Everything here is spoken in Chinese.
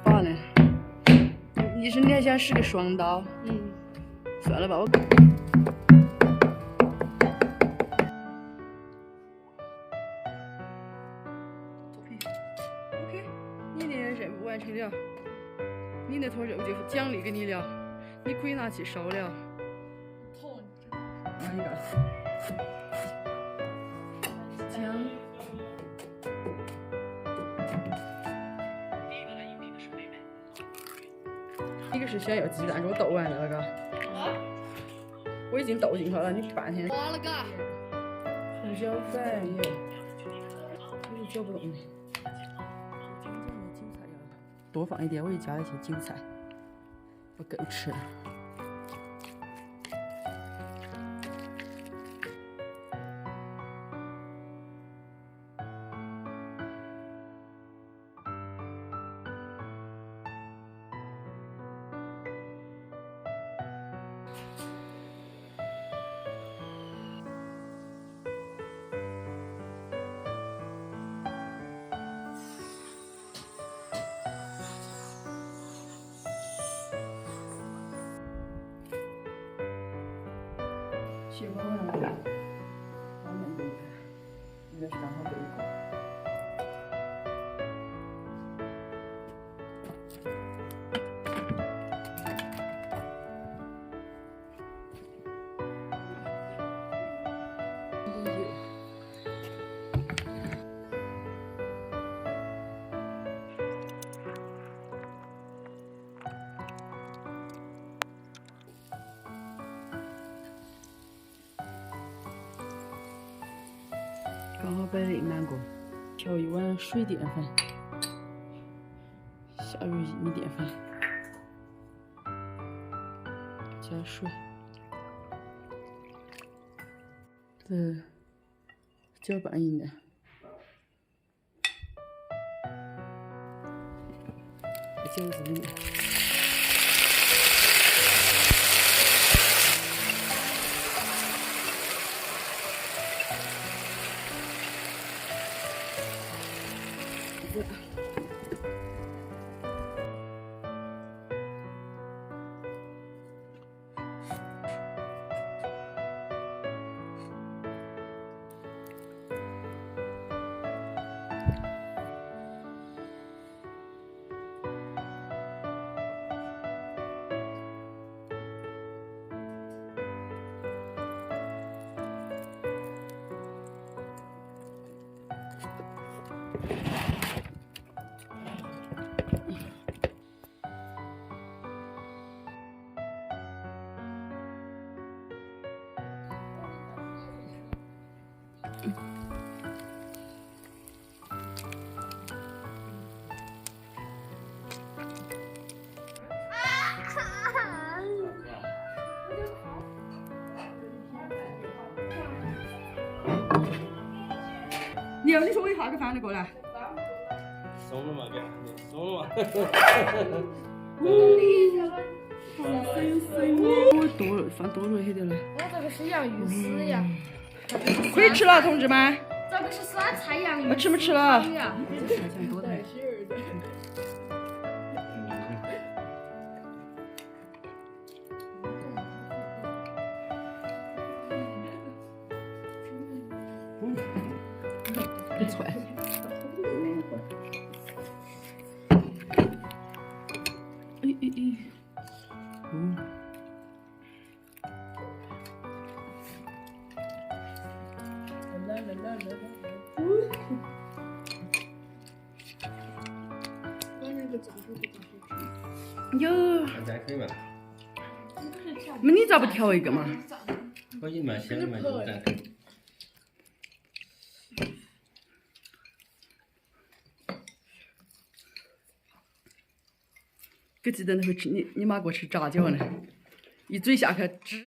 爸呢？你是你还想使个双刀？算了吧，我。OK， 你的任务完成了，你那坨肉就奖励给你了，你可以拿去烧了。拿一个姜。一个是先要鸡蛋给我斗完了，嘎。我已经斗进去了，你半天。完了，嘎。胡椒粉有，我就搅不动的。韭菜要多放一点，我又加了些韭菜，不够吃。切完了，我们这个应该是刚好这一个。刚好摆了2个，调一碗水淀粉，下入薏米淀粉，加水，再搅拌一下，饺子里面。你说我一下给翻了过来。松了嘛，给松了嘛。我放多了一点了。我这个是洋芋丝呀。可以吃了，同志们。这个是酸菜洋芋。吃没吃了？多的。不错。有。还可以嘛。那你咋不调一个嘛？可以嘛，先嘛，就蛋。我记得那会吃你妈给我吃炸饺呢，一嘴下去汁。